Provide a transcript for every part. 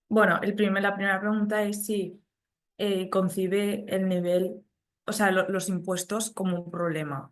Bueno, la primera pregunta es si concibe el nivel, o sea, los impuestos como un problema.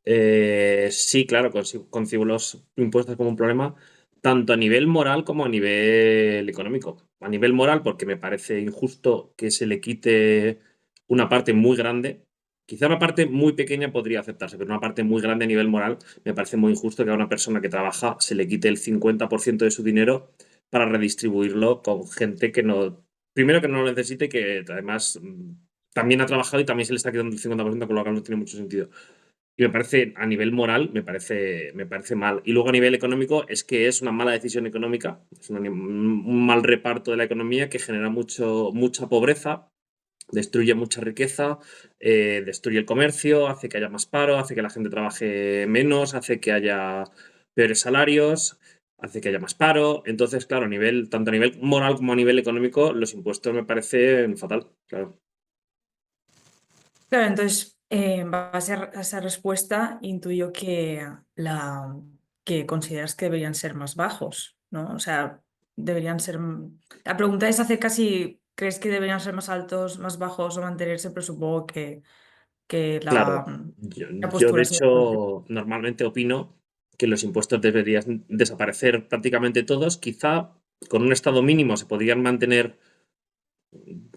Sí, claro, concibo los impuestos como un problema tanto a nivel moral como a nivel económico. A nivel moral, porque me parece injusto que se le quite una parte muy grande. Quizá una parte muy pequeña podría aceptarse, pero una parte muy grande a nivel moral me parece muy injusto que a una persona que trabaja se le quite el 50% de su dinero para redistribuirlo con gente que no, primero que no lo necesite y que además también ha trabajado y también se le está quitando el 50%, con lo cual no tiene mucho sentido. Y me parece, a nivel moral, me parece mal. Y luego a nivel económico es que es una mala decisión económica, es un mal reparto de la economía que genera mucha pobreza, destruye mucha riqueza, destruye el comercio, hace que haya más paro, hace que la gente trabaje menos, hace que haya peores salarios, hace que haya más paro. Entonces, claro, tanto a nivel moral como a nivel económico, los impuestos me parecen fatal, claro. Claro, entonces, en base a esa respuesta, intuyo que consideras que deberían ser más bajos, ¿no? O sea, deberían ser. La pregunta es acerca si crees que deberían ser más altos, más bajos o mantenerse, pero supongo que Claro, yo, la yo de postura sería. hecho normalmente opino que los impuestos deberían desaparecer prácticamente todos. Quizá con un estado mínimo se podrían mantener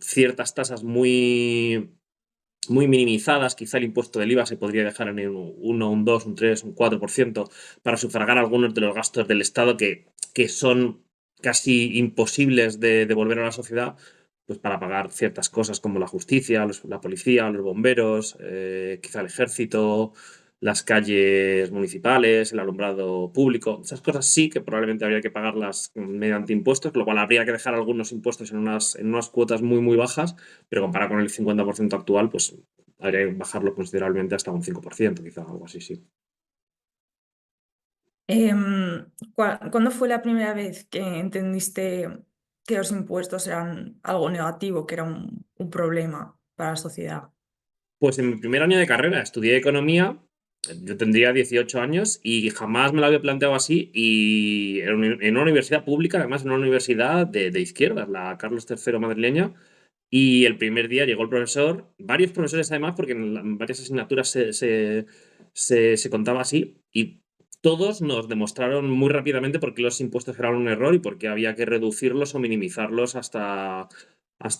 ciertas tasas muy minimizadas. Quizá el impuesto del IVA se podría dejar en un 1, un 2, un 3, un 4% para sufragar algunos de los gastos del Estado que son casi imposibles de devolver a la sociedad, pues para pagar ciertas cosas como la justicia, la policía, los bomberos, quizá el ejército, las calles municipales, el alumbrado público. Esas cosas sí que probablemente habría que pagarlas mediante impuestos, lo cual habría que dejar algunos impuestos en unas cuotas muy bajas, pero comparado con el 50% actual, pues habría que bajarlo considerablemente hasta un 5%, quizá, algo así, sí. ¿Cuándo fue la primera vez que entendiste que los impuestos eran algo negativo, que era un problema para la sociedad? Pues en mi primer año de carrera estudié economía, yo tendría 18 años y jamás me lo había planteado así, y en una universidad pública, además en una universidad de izquierdas, la Carlos III madrileña. Y el primer día llegó el profesor, varios profesores además, porque en varias asignaturas se contaba así, y todos nos demostraron muy rápidamente por qué los impuestos eran un error y por qué había que reducirlos o minimizarlos hasta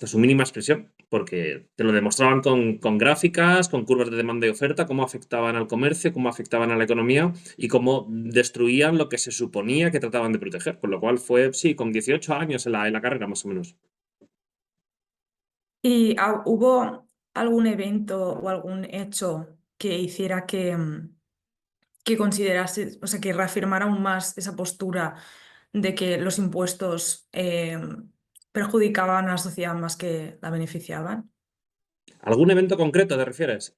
su mínima expresión, porque te lo demostraban con gráficas, con curvas de demanda y oferta, cómo afectaban al comercio, cómo afectaban a la economía y cómo destruían lo que se suponía que trataban de proteger. Con lo cual fue, sí, con 18 años en la carrera más o menos. ¿Y hubo algún evento o algún hecho que hiciera que considerase, o sea, que reafirmara aún más esa postura de que los impuestos perjudicaban a la sociedad más que la beneficiaban? ¿Algún evento concreto te refieres?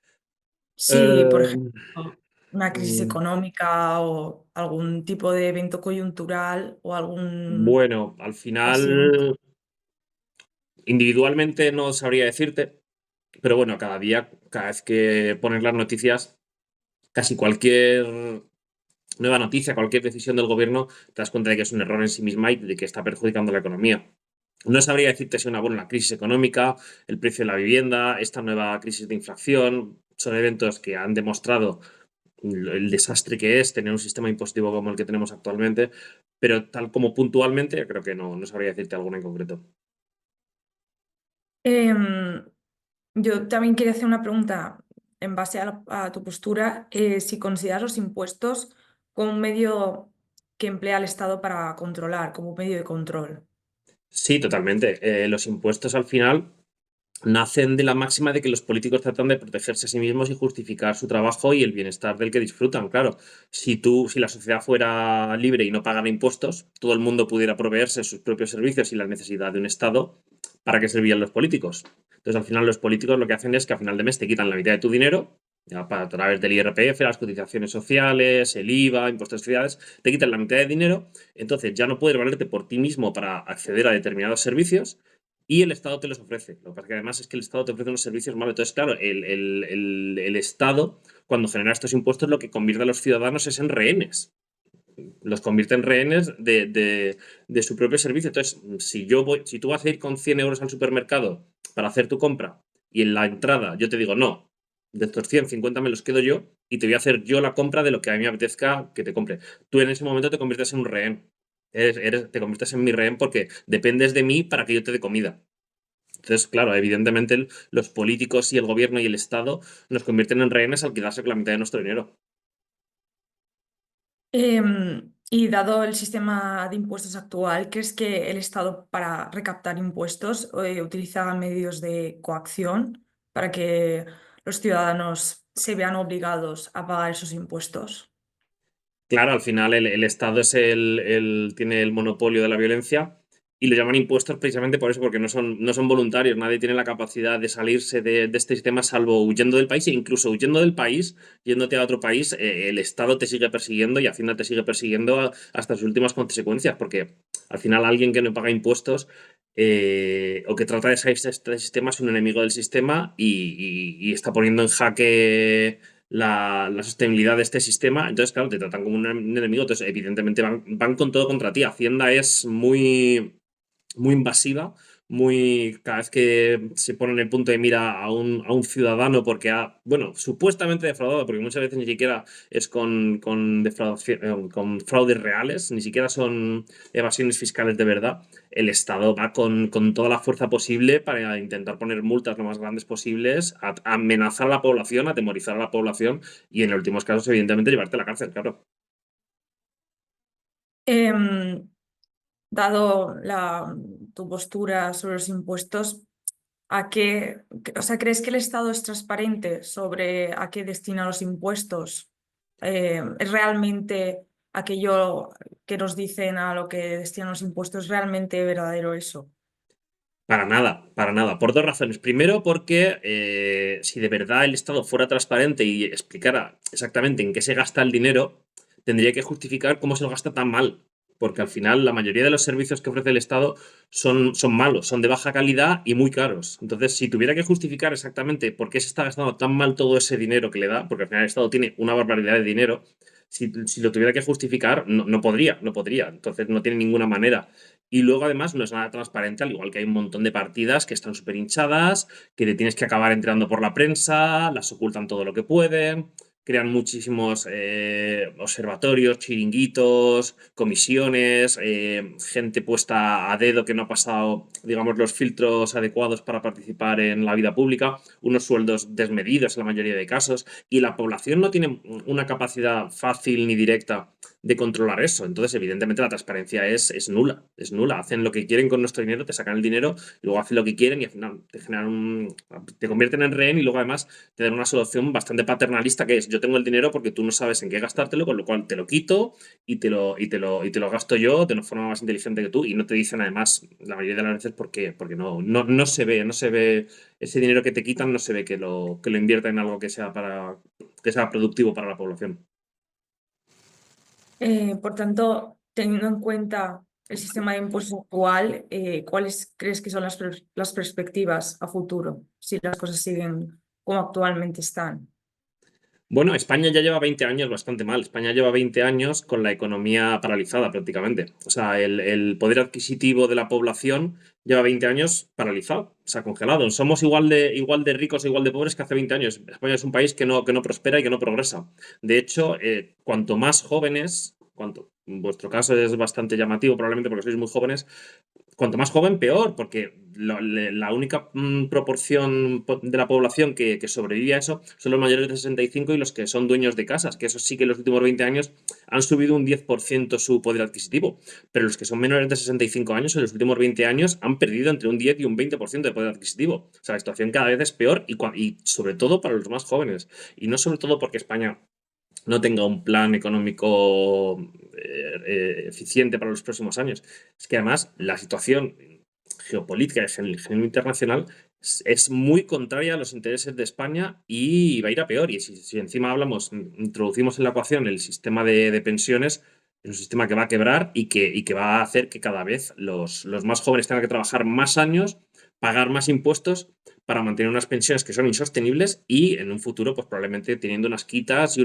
Sí, por Eh, ejemplo, una crisis mm, económica o algún tipo de evento coyuntural o algún bueno, al ocasión. final individualmente no sabría decirte, pero bueno, cada día, cada vez que pones las noticias, casi cualquier nueva noticia, cualquier decisión del gobierno, te das cuenta de que es un error en sí misma y de que está perjudicando la economía. No sabría decirte si una crisis económica, el precio de la vivienda, esta nueva crisis de inflación, son eventos que han demostrado el desastre que es tener un sistema impositivo como el que tenemos actualmente, pero tal como puntualmente, creo que no sabría decirte alguna en concreto. Em, yo también quería hacer una pregunta en base a tu postura, si consideras los impuestos como un medio que emplea el Estado para controlar, como un medio de control. Sí, totalmente. Los impuestos al final nacen de la máxima de que los políticos tratan de protegerse a sí mismos y justificar su trabajo y el bienestar del que disfrutan. Claro, si la sociedad fuera libre y no pagara impuestos, todo el mundo pudiera proveerse sus propios servicios sin la necesidad de un Estado. ¿Para qué servirían los políticos? Entonces, al final, los políticos lo que hacen es que a final de mes te quitan la mitad de tu dinero, ya a través del IRPF, las cotizaciones sociales, el IVA, impuestos de sociedades, te quitan la mitad de dinero. Entonces ya no puedes valerte por ti mismo para acceder a determinados servicios y el Estado te los ofrece. Lo que pasa es que además es que el Estado te ofrece unos servicios malos. Entonces, claro, el Estado, cuando genera estos impuestos, lo que convierte a los ciudadanos es en rehenes. los convierte en rehenes de su propio servicio. Entonces, si tú vas a ir con 100 euros al supermercado para hacer tu compra y en la entrada yo te digo, no, de estos 150 me los quedo yo y te voy a hacer yo la compra de lo que a mí me apetezca que te compre. Tú en ese momento te conviertes en un rehén. Te conviertes en mi rehén porque dependes de mí para que yo te dé comida. Entonces, claro, evidentemente los políticos y el gobierno y el Estado nos convierten en rehenes al quedarse con la mitad de nuestro dinero. Y dado el sistema de impuestos actual, ¿crees que el Estado para recaptar impuestos utiliza medios de coacción para que los ciudadanos se vean obligados a pagar esos impuestos? Claro, al final el Estado es tiene el monopolio de la violencia y le llaman impuestos precisamente por eso, porque no son voluntarios. Nadie tiene la capacidad de salirse de este sistema salvo huyendo del país e incluso huyendo del país, yéndote a otro país, el Estado te sigue persiguiendo y Hacienda te sigue persiguiendo hasta sus últimas consecuencias, porque al final alguien que no paga impuestos o que trata de salirse de este sistema es un enemigo del sistema y está poniendo en jaque la sostenibilidad de este sistema. Entonces, claro, te tratan como un enemigo. Entonces, evidentemente, van con todo contra ti. Hacienda es muy invasiva, cada vez que se pone en el punto de mira a un ciudadano porque bueno, supuestamente defraudado, porque muchas veces ni siquiera es con defraudación, con fraudes reales, ni siquiera son evasiones fiscales de verdad. El Estado va con toda la fuerza posible para intentar poner multas lo más grandes posibles, a amenazar a la población, atemorizar a la población y en los últimos casos, evidentemente, llevarte a la cárcel, claro. Em, Dado tu postura sobre los impuestos, o sea, ¿crees que el Estado es transparente sobre a qué destina los impuestos? ¿Es realmente aquello que nos dicen a lo que destinan los impuestos? ¿Es realmente verdadero eso? Para nada, por dos razones. Primero, porque si de verdad el Estado fuera transparente y explicara exactamente en qué se gasta el dinero, tendría que justificar cómo se lo gasta tan mal. Porque al final la mayoría de los servicios que ofrece el Estado son malos, son de baja calidad y muy caros. Entonces, si tuviera que justificar exactamente por qué se está gastando tan mal todo ese dinero que le da, porque al final el Estado tiene una barbaridad de dinero, si lo tuviera que justificar, no podría, no podría. Entonces, no tiene ninguna manera. Y luego, además, no es nada transparente, al igual que hay un montón de partidas que están súper hinchadas, que te tienes que acabar enterando por la prensa, las ocultan todo lo que pueden, crean muchísimos observatorios, chiringuitos, comisiones, gente puesta a dedo que no ha pasado, digamos, los filtros adecuados para participar en la vida pública, unos sueldos desmedidos en la mayoría de casos, y la población no tiene una capacidad fácil ni directa de controlar eso. Entonces, evidentemente, la transparencia es nula. Es nula. Hacen lo que quieren con nuestro dinero, te sacan el dinero, y luego hacen lo que quieren y al final te convierten en rehén y luego además te dan una solución bastante paternalista que es yo tengo el dinero porque tú no sabes en qué gastártelo, con lo cual te lo quito y te lo gasto yo de una forma más inteligente que tú y no te dicen además la mayoría de las veces por qué, porque no se ve ese dinero que te quitan, no se ve que lo invierta en algo que sea productivo para la población. Por tanto, teniendo en cuenta el sistema de impuestos actual, ¿cuáles crees que son las perspectivas a futuro si las cosas siguen como actualmente están? Bueno, España ya lleva 20 años bastante mal. España lleva 20 años con la economía paralizada prácticamente. O sea, el poder adquisitivo de la población lleva 20 años paralizado, o sea, congelado. Somos igual de ricos e igual de pobres que hace 20 años. España es un país que no prospera y que no progresa. De hecho, cuanto más jóvenes, en vuestro caso es bastante llamativo probablemente porque sois muy jóvenes, cuanto más joven, peor, porque la única proporción de la población que sobrevive a eso son los mayores de 65 y los que son dueños de casas, que eso sí que en los últimos 20 años han subido un 10% su poder adquisitivo, pero los que son menores de 65 años en los últimos 20 años han perdido entre un 10 y un 20% de poder adquisitivo. O sea, la situación cada vez es peor y sobre todo para los más jóvenes. Y no sobre todo porque España no tenga un plan económico eficiente para los próximos años. Es que además la situación geopolítica en el género internacional es muy contraria a los intereses de España y va a ir a peor. Y si encima introducimos en la ecuación el sistema de pensiones, es un sistema que va a quebrar y que va a hacer que cada vez los más jóvenes tengan que trabajar más años, pagar más impuestos para mantener unas pensiones que son insostenibles y en un futuro, pues probablemente teniendo unas quitas y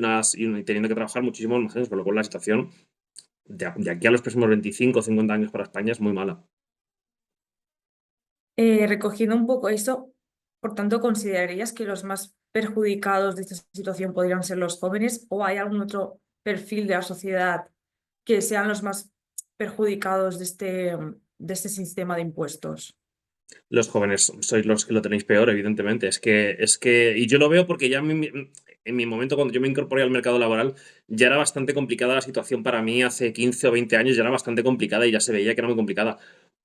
teniendo que trabajar muchísimos más años, con lo cual la situación de aquí a los próximos 25 o 50 años para España es muy mala. Recogiendo un poco eso, por tanto, ¿considerarías que los más perjudicados de esta situación podrían ser los jóvenes o hay algún otro perfil de la sociedad que sean los más perjudicados de este sistema de impuestos? Los jóvenes sois los que lo tenéis peor, evidentemente. Y yo lo veo porque ya en mi momento, cuando yo me incorporé al mercado laboral, ya era bastante complicada la situación para mí hace 15 o 20 años, ya era bastante complicada y ya se veía que era muy complicada.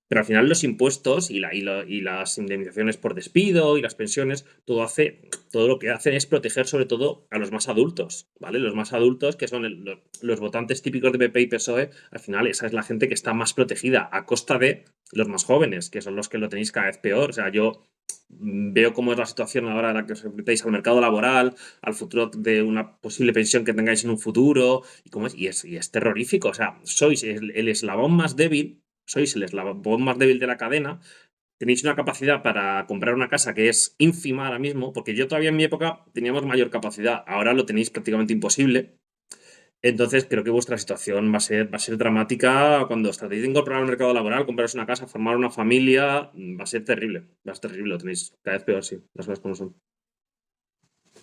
Pero al final los impuestos y las indemnizaciones por despido y las pensiones, todo lo que hacen es proteger sobre todo a los más adultos, ¿vale? Los más adultos, que son los votantes típicos de PP y PSOE, al final esa es la gente que está más protegida a costa de los más jóvenes, que son los que lo tenéis cada vez peor. O sea, yo veo cómo es la situación ahora en la que os enfrentáis al mercado laboral, al futuro de una posible pensión que tengáis en un futuro, y es terrorífico. O sea, sois el eslabón más débil, sois el eslabón más débil de la cadena, tenéis una capacidad para comprar una casa que es ínfima ahora mismo, porque yo todavía en mi época teníamos mayor capacidad, ahora lo tenéis prácticamente imposible. Entonces creo que vuestra situación va a ser dramática cuando os tratéis de incorporar al mercado laboral, compraros una casa, formar una familia, va a ser terrible, va a ser terrible, lo tenéis cada vez peor, sí, las cosas como son.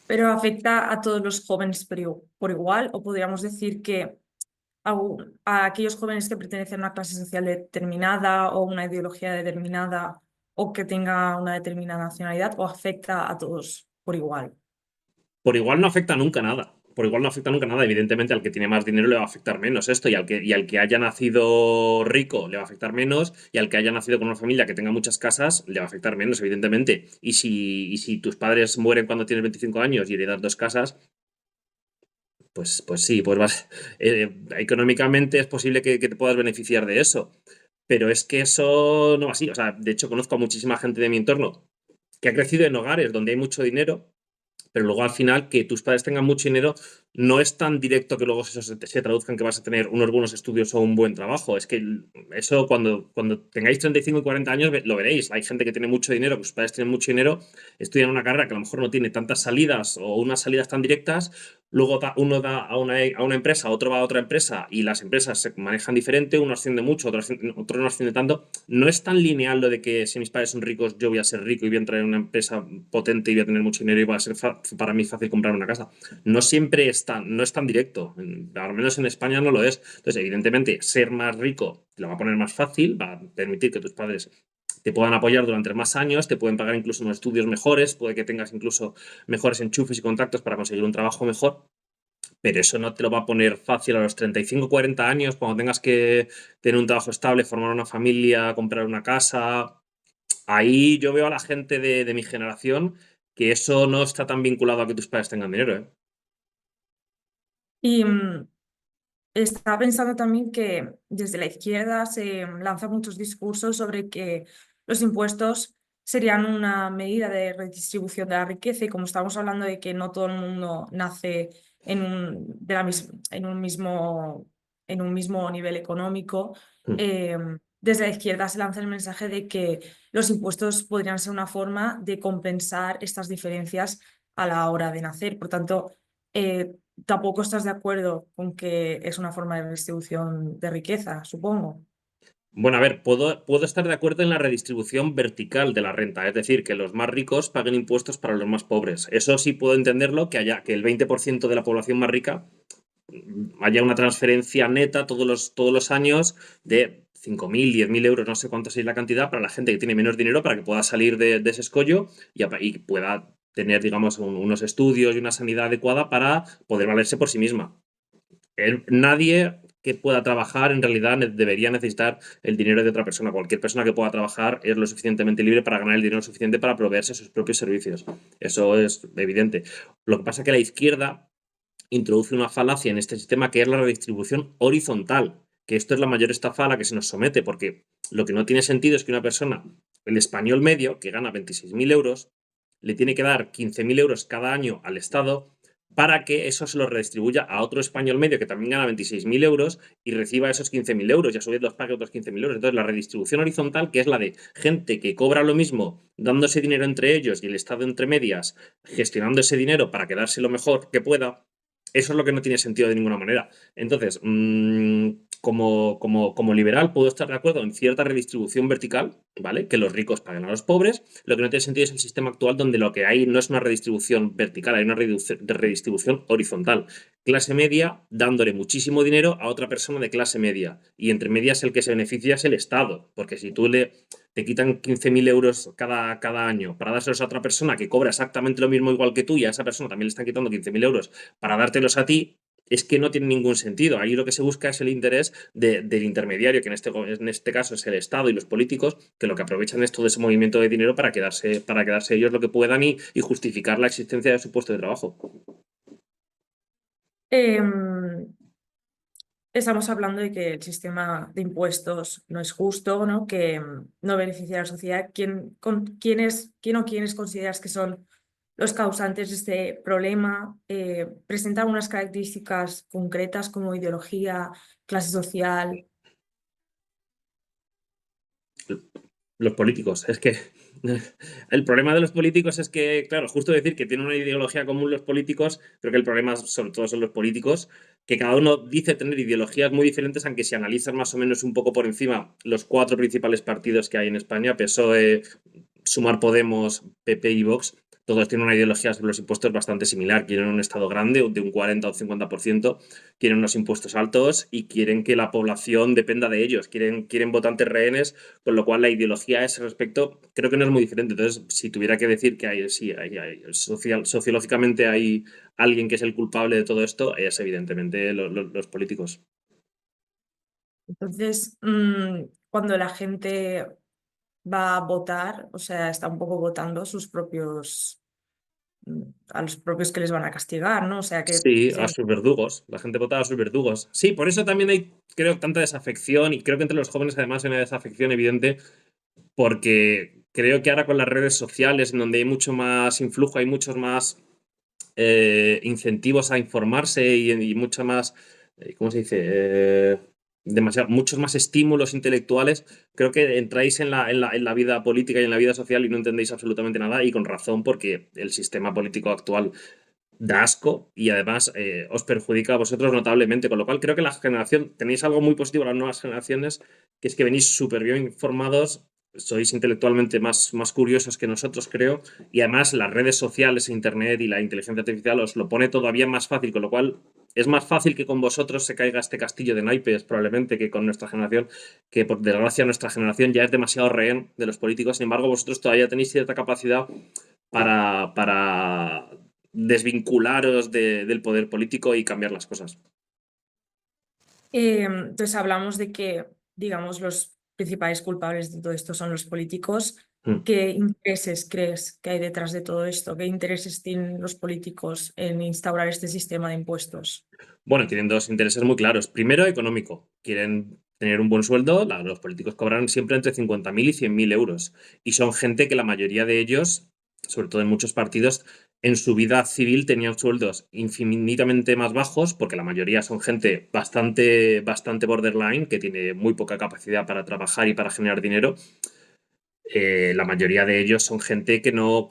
¿Pero afecta a todos los jóvenes por igual o podríamos decir que a aquellos jóvenes que pertenecen a una clase social determinada o una ideología determinada o que tenga una determinada nacionalidad o afecta a todos por igual? Por igual no afecta nunca nada. Por igual no afecta nunca nada. Evidentemente, al que tiene más dinero le va a afectar menos esto, y al que haya nacido rico le va a afectar menos, y al que haya nacido con una familia que tenga muchas casas le va a afectar menos, evidentemente. Y si tus padres mueren cuando tienes 25 años y heredas dos casas, pues sí, pues económicamente es posible que te puedas beneficiar de eso. Pero es que eso no va así. O sea, de hecho, conozco a muchísima gente de mi entorno que ha crecido en hogares donde hay mucho dinero, pero luego al final que tus padres tengan mucho dinero no es tan directo que luego eso se traduzca en que vas a tener unos buenos estudios o un buen trabajo. Es que eso cuando tengáis 35 y 40 años lo veréis. Hay gente que tiene mucho dinero, que sus padres tienen mucho dinero, estudian una carrera que a lo mejor no tiene tantas salidas o unas salidas tan directas, luego uno da a una empresa, otro va a otra empresa y las empresas se manejan diferente, uno asciende mucho, otro no asciende tanto. No es tan lineal lo de que si mis padres son ricos, yo voy a ser rico y voy a entrar en una empresa potente y voy a tener mucho dinero y va a ser para mí fácil comprar una casa. No siempre no es tan directo. Al menos en España no lo es. Entonces, evidentemente, ser más rico te lo va a poner más fácil, va a permitir que tus padres te puedan apoyar durante más años, te pueden pagar incluso unos estudios mejores, puede que tengas incluso mejores enchufes y contactos para conseguir un trabajo mejor, pero eso no te lo va a poner fácil a los 35 40 años, cuando tengas que tener un trabajo estable, formar una familia, comprar una casa. Ahí yo veo a la gente de mi generación que eso no está tan vinculado a que tus padres tengan dinero, ¿eh? Y estaba pensando también que desde la izquierda se lanzan muchos discursos sobre que los impuestos serían una medida de redistribución de la riqueza y como estamos hablando de que no todo el mundo nace en un mismo nivel económico, Mm. eh, desde la izquierda se lanza el mensaje de que los impuestos podrían ser una forma de compensar estas diferencias a la hora de nacer. Por tanto, tampoco estás de acuerdo con que es una forma de redistribución de riqueza, supongo. Bueno, a ver, puedo estar de acuerdo en la redistribución vertical de la renta, es decir, que los más ricos paguen impuestos para los más pobres. Eso sí puedo entenderlo, que el 20% de la población más rica haya una transferencia neta todos los años de 5.000, 10.000 euros, no sé cuánto es la cantidad, para la gente que tiene menos dinero para que pueda salir de ese escollo y pueda tener, digamos, unos estudios y una sanidad adecuada para poder valerse por sí misma. Nadie que pueda trabajar en realidad debería necesitar el dinero de otra persona. Cualquier persona que pueda trabajar es lo suficientemente libre para ganar el dinero suficiente para proveerse sus propios servicios. Eso es evidente. Lo que pasa es que la izquierda introduce una falacia en este sistema que es la redistribución horizontal, que esto es la mayor estafa a la que se nos somete, porque lo que no tiene sentido es que una persona, el español medio, que gana 26.000 euros, le tiene que dar 15.000 euros cada año al Estado para que eso se lo redistribuya a otro español medio que también gana 26.000 euros y reciba esos 15.000 euros y a su vez los pague otros 15.000 euros. Entonces, la redistribución horizontal, que es la de gente que cobra lo mismo, dándose dinero entre ellos y el Estado entre medias, gestionando ese dinero para quedarse lo mejor que pueda, Eso es lo que no tiene sentido de ninguna manera. Entonces, como liberal puedo estar de acuerdo en cierta redistribución vertical, ¿vale? Que los ricos paguen a los pobres. Lo que no tiene sentido es el sistema actual donde lo que hay no es una redistribución vertical, hay una redistribución horizontal. Clase media dándole muchísimo dinero a otra persona de clase media. Y entre medias el que se beneficia es el Estado, porque si te quitan 15.000 euros cada año para dárselos a otra persona que cobra exactamente lo mismo igual que tú y a esa persona también le están quitando 15.000 euros para dártelos a ti, es que no tiene ningún sentido. Ahí lo que se busca es el interés del intermediario, que en este caso es el Estado y los políticos, que lo que aprovechan es todo ese movimiento de dinero para quedarse ellos lo que puedan y justificar la existencia de su puesto de trabajo. Em, Estamos hablando de que el sistema de impuestos no es justo, ¿no? Que no beneficia a la sociedad. ¿Quién o quiénes consideras que son los causantes de este problema? ¿Presentan unas características concretas como ideología, clase social? Los políticos, es que el problema de los políticos es que, claro, justo decir que tienen una ideología común los políticos, creo que el problema sobre todo son los políticos, que cada uno dice tener ideologías muy diferentes, aunque si analizan más o menos un poco por encima los cuatro principales partidos que hay en España, PSOE, Sumar Podemos, PP y Vox, todos tienen una ideología sobre los impuestos bastante similar. Quieren un Estado grande, de un 40 o 50%, quieren unos impuestos altos y quieren que la población dependa de ellos, quieren votantes rehenes, con lo cual la ideología a ese respecto creo que no es muy diferente. Entonces, si tuviera que decir que sociológicamente hay alguien que es el culpable de todo esto, es evidentemente los políticos. Entonces, cuando la gente va a votar, o sea, está un poco votando a los propios que les van a castigar, ¿no? O sea, que Sí, a sus verdugos. La gente votaba a sus verdugos. Sí, por eso también hay, creo, tanta desafección y creo que entre los jóvenes además hay una desafección evidente porque creo que ahora con las redes sociales, en donde hay mucho más influjo, hay muchos más incentivos a informarse y mucha más, ¿cómo se dice? Muchos más estímulos intelectuales, creo que entráis en la vida política y en la vida social y no entendéis absolutamente nada y con razón porque el sistema político actual da asco y además os perjudica a vosotros notablemente, con lo cual creo que la generación, tenéis algo muy positivo las nuevas generaciones, que es que venís súper bien informados, sois intelectualmente más curiosos que nosotros, creo, y además las redes sociales, Internet y la inteligencia artificial os lo pone todavía más fácil, con lo cual es más fácil que con vosotros se caiga este castillo de naipes, probablemente, que con nuestra generación, que por desgracia nuestra generación ya es demasiado rehén de los políticos, sin embargo vosotros todavía tenéis cierta capacidad para desvincularos del poder político y cambiar las cosas. Entonces hablamos de que, digamos, los principales culpables de todo esto son los políticos. Mm. ¿Qué intereses crees que hay detrás de todo esto? ¿Qué intereses tienen los políticos en instaurar este sistema de impuestos? Bueno, tienen dos intereses muy claros. Primero, económico. Quieren tener un buen sueldo. Los políticos cobran siempre entre 50.000 y 100.000 euros. Y son gente que la mayoría de ellos, sobre todo en muchos partidos, en su vida civil tenían sueldos infinitamente más bajos, porque la mayoría son gente bastante borderline, que tiene muy poca capacidad para trabajar y para generar dinero. La mayoría de ellos son gente que no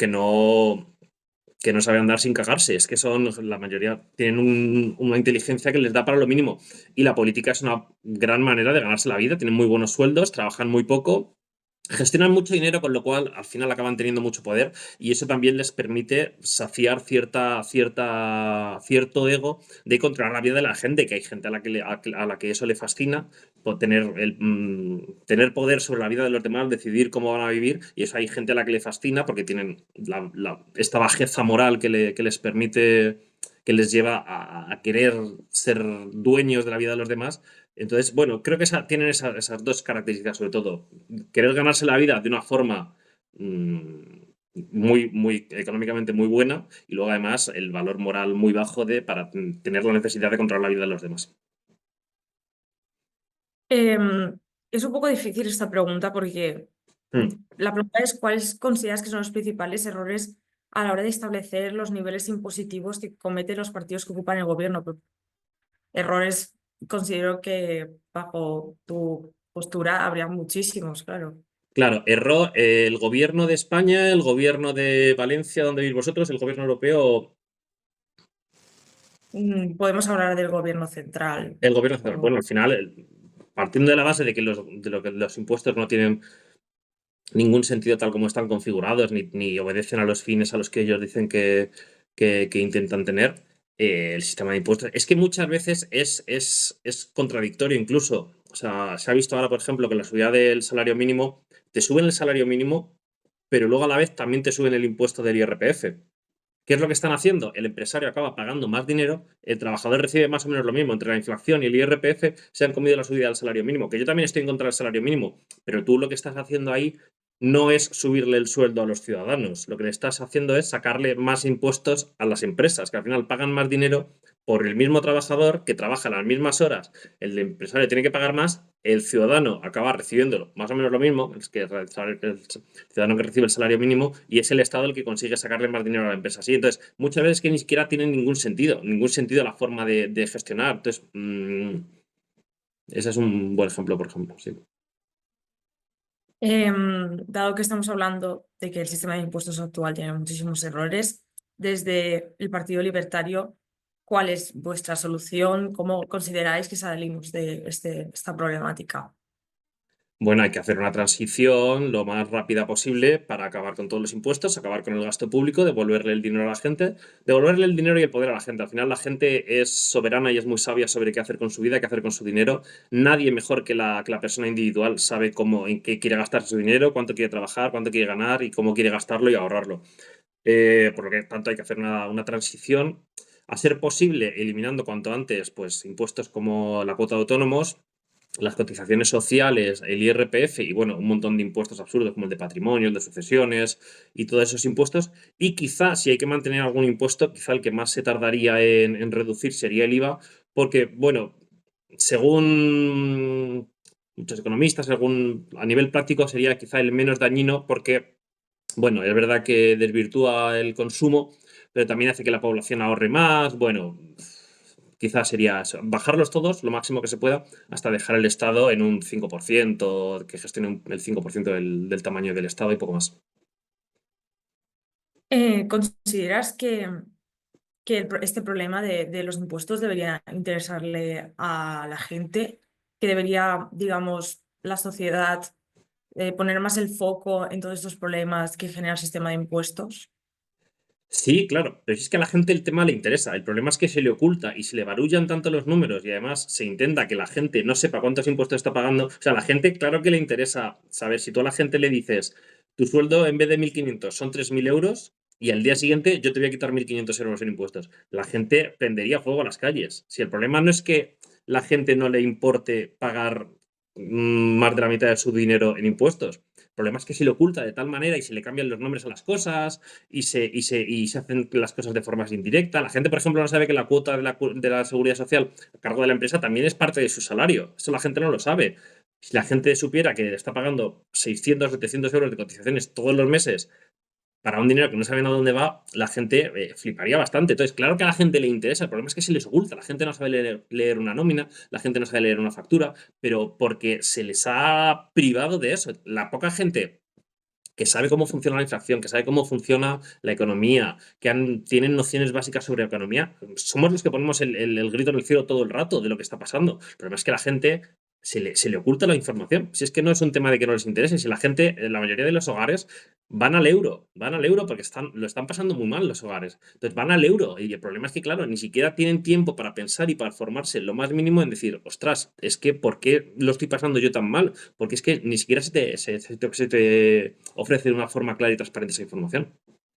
sabe andar sin cagarse. Es que la mayoría tienen una inteligencia que les da para lo mínimo. Y la política es una gran manera de ganarse la vida. Tienen muy buenos sueldos, trabajan muy poco, gestionan mucho dinero, con lo cual al final acaban teniendo mucho poder y eso también les permite saciar cierto ego de controlar la vida de la gente, que hay gente a la que eso le fascina, por tener poder sobre la vida de los demás, decidir cómo van a vivir, y eso hay gente a la que le fascina porque tienen esta bajeza moral que les permite, que les lleva a querer ser dueños de la vida de los demás. Entonces, bueno, creo que tienen esas dos características, sobre todo. Querer ganarse la vida de una forma muy económicamente muy buena y luego además el valor moral muy bajo para tener la necesidad de controlar la vida de los demás. Em, es un poco difícil esta pregunta porque Mm. la pregunta es cuáles consideras que son los principales errores a la hora de establecer los niveles impositivos que cometen los partidos que ocupan el gobierno. Pero errores considero que bajo tu postura habría muchísimos, claro. Claro, erró el gobierno de España, el gobierno de Valencia, donde vivís vosotros, el gobierno europeo. Podemos hablar del gobierno central. El gobierno central, o- bueno, al final, partiendo de la base de que los impuestos no tienen ningún sentido tal como están configurados, ni obedecen a los fines a los que ellos dicen que intentan tener, el sistema de impuestos. Es que muchas veces es contradictorio incluso. O sea, se ha visto ahora, por ejemplo, que la subida del salario mínimo, te suben el salario mínimo, pero luego a la vez también te suben el impuesto del IRPF. ¿Qué es lo que están haciendo? El empresario acaba pagando más dinero, el trabajador recibe más o menos lo mismo. Entre la inflación y el IRPF se han comido la subida del salario mínimo, que yo también estoy en contra del salario mínimo, pero tú lo que estás haciendo ahí no es subirle el sueldo a los ciudadanos, lo que le estás haciendo es sacarle más impuestos a las empresas, que al final pagan más dinero por el mismo trabajador que trabaja las mismas horas. El empresario tiene que pagar más, el ciudadano acaba recibiendo más o menos lo mismo, es que el ciudadano que recibe el salario mínimo, y es el Estado el que consigue sacarle más dinero a la empresa. Sí, entonces, muchas veces que ni siquiera tienen ningún sentido la forma de gestionar. Entonces, ese es un buen ejemplo, por ejemplo. Sí. Dado que estamos hablando de que el sistema de impuestos actual tiene muchísimos errores, desde el Partido Libertario, ¿cuál es vuestra solución? ¿Cómo consideráis que salimos de esta problemática? Bueno, hay que hacer una transición lo más rápida posible para acabar con todos los impuestos, acabar con el gasto público, devolverle el dinero a la gente, devolverle el dinero y el poder a la gente. Al final la gente es soberana y es muy sabia sobre qué hacer con su vida, qué hacer con su dinero. Nadie mejor que la persona individual sabe cómo, en qué quiere gastar su dinero, cuánto quiere trabajar, cuánto quiere ganar y cómo quiere gastarlo y ahorrarlo. Por lo que tanto hay que hacer una transición, a ser posible, eliminando cuanto antes pues, impuestos como la cuota de autónomos, las cotizaciones sociales, el IRPF y bueno, un montón de impuestos absurdos como el de patrimonio, el de sucesiones y todos esos impuestos. Y quizá, si hay que mantener algún impuesto, quizá el que más se tardaría en reducir sería el IVA, porque, bueno, según muchos economistas, a nivel práctico sería quizá el menos dañino porque bueno, es verdad que desvirtúa el consumo, pero también hace que la población ahorre más. Bueno, quizás sería eso, bajarlos todos lo máximo que se pueda hasta dejar el Estado en un 5%, que gestione el 5% del tamaño del Estado y poco más. ¿Consideras que este problema de los impuestos debería interesarle a la gente? ¿Que debería, digamos, la sociedad poner más el foco en todos estos problemas que genera el sistema de impuestos? Sí, claro, pero si es que a la gente el tema le interesa. El problema es que se le oculta y se le barullan tanto los números y además se intenta que la gente no sepa cuántos impuestos está pagando. O sea, a la gente, claro que le interesa saber si tú a la gente le dices, tu sueldo en vez de 1.500 son 3.000 euros y al día siguiente yo te voy a quitar 1.500 euros en impuestos. La gente prendería fuego a las calles. Si el problema no es que la gente no le importe pagar más de la mitad de su dinero en impuestos. El problema es que se le oculta de tal manera y se le cambian los nombres a las cosas y se hacen las cosas de forma indirecta. La gente, por ejemplo, no sabe que la cuota de la seguridad social a cargo de la empresa también es parte de su salario. Eso la gente no lo sabe. Si la gente supiera que está pagando 600, 700 euros de cotizaciones todos los meses para un dinero que no saben a dónde va, la gente fliparía bastante. Entonces, claro que a la gente le interesa, el problema es que se les oculta. La gente no sabe leer una nómina, la gente no sabe leer una factura, pero porque se les ha privado de eso. La poca gente que sabe cómo funciona la inflación, que sabe cómo funciona la economía, tienen nociones básicas sobre economía, somos los que ponemos el grito en el cielo todo el rato de lo que está pasando. El problema es que la gente se le oculta la información. Si es que no es un tema de que no les interese, si la gente, la mayoría de los hogares van al euro porque lo están pasando muy mal los hogares. Entonces van al euro y el problema es que, claro, ni siquiera tienen tiempo para pensar y para formarse lo más mínimo en decir, ostras, es que ¿por qué lo estoy pasando yo tan mal? Porque es que ni siquiera se te ofrece de una forma clara y transparente esa información.